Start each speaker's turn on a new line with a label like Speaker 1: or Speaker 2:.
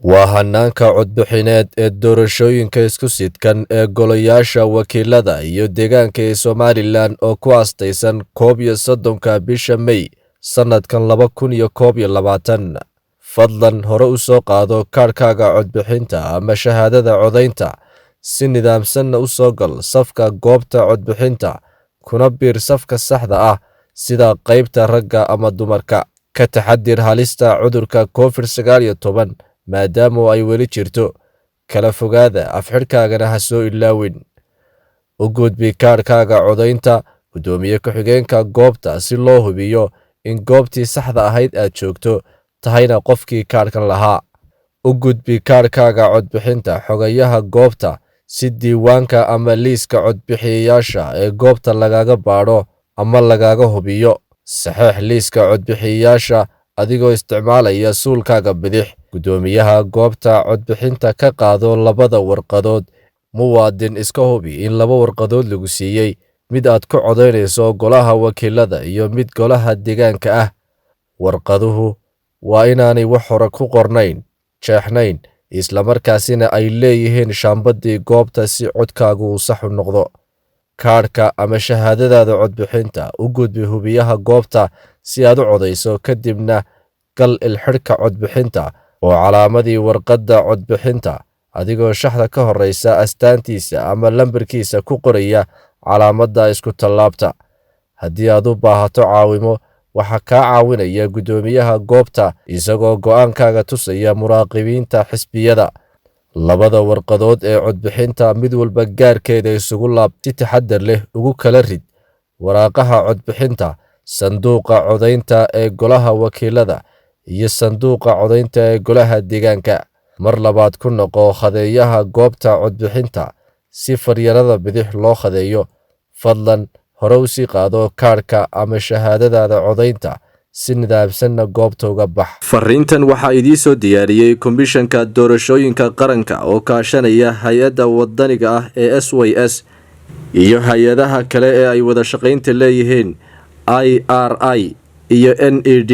Speaker 1: waa hanaanka codbixineed ee doorashooyinka isku sidkan ee golayaasha wakiilada iyo deegaanka ee Somaliland oo ku aastaysan 31 bisha May sanadkan 2021. Fadlan hore u soo qaado kaarkaaga codbixinta ama shahaadada codaynta si nidaamsan u soo gal safka goobta codbixinta kuna biir safka saxda ah sida qaybta ragga ama dumarka. Ka taxadir halista cudurka COVID-19 maadaama ay weli jirto. Kala fogaada afxirkaagana ha soo ilaawin. U gudbi kaarkaaga codaynta gudoomiye ku-xigeenka goobta si loo hubiyo in goobtii saxda ahayd aad joogto tahayna qofkii kaarkan lahaa. U gudbi kaarkaaga codbixinta xogayaha goobta si diiwaanka ama liiska codbixiyayaasha ee goobta lagaga baadho ama lagaga hubiyo. Saxiix liiska codbixiyayaasha adigoo isticmaalaya suulkaaga bidix. Gudoomiyaha goobta codbixinta ka qaado labada warqadood. Muwaadin iska hubi in laba warqadood lagu siiyay, mid aad ku codaynayso golaha wakiilada iyo mid golaha deegaanka ah. Warqaduhu waa inaanay wax hore ku qornayn, jeexnayn, isla markaasina ay leeyihiin shaambadii goobta si codkaagu uu sax u noqdo. Kaarka ama shahaadadaada codbixinta u gudbi hubiyaha goobta si aad u codayso, kadibna gal ilxidhka codbixinta oo calaamadii warqadda codbixinta adigoo shaxda ka horeysa astaantiisa ama lambarkiisa ku qoraya calaamadda isku tallaabta. Haddii aad u baahato caawimo, waxaa kaa caawinaya gudoomiyaha goobta isagoo go'aankaaga tusaya muraaqibiinta xisbiyada. Labada warqadood ee codbixinta mid walba gaarkeeda isugu laab si taxadar leh ugu kala rid waraaqaha codbixinta, sanduuqa codaynta ee golaha wakiilada iyo sanduuqa codaynta ee golaha deegaanka. Mar labaad ku noqo khadeeyaha goobta codbixinta si faryarada bidix loo khadeeyo. Fadlan hore u sii qaado kaarka ama shahaadadaada codaynta si nidaamsanna goobta uga bax.
Speaker 2: Farriintan waxaa idii soo diyaariyay Komishanka Doorashooyinka Qaranka oo kaashanaya hay'adda wadaniga ah ee SYS iyo hay'adaha kale ee ay wada shaqaynta leeyihiin IRI iyo NED.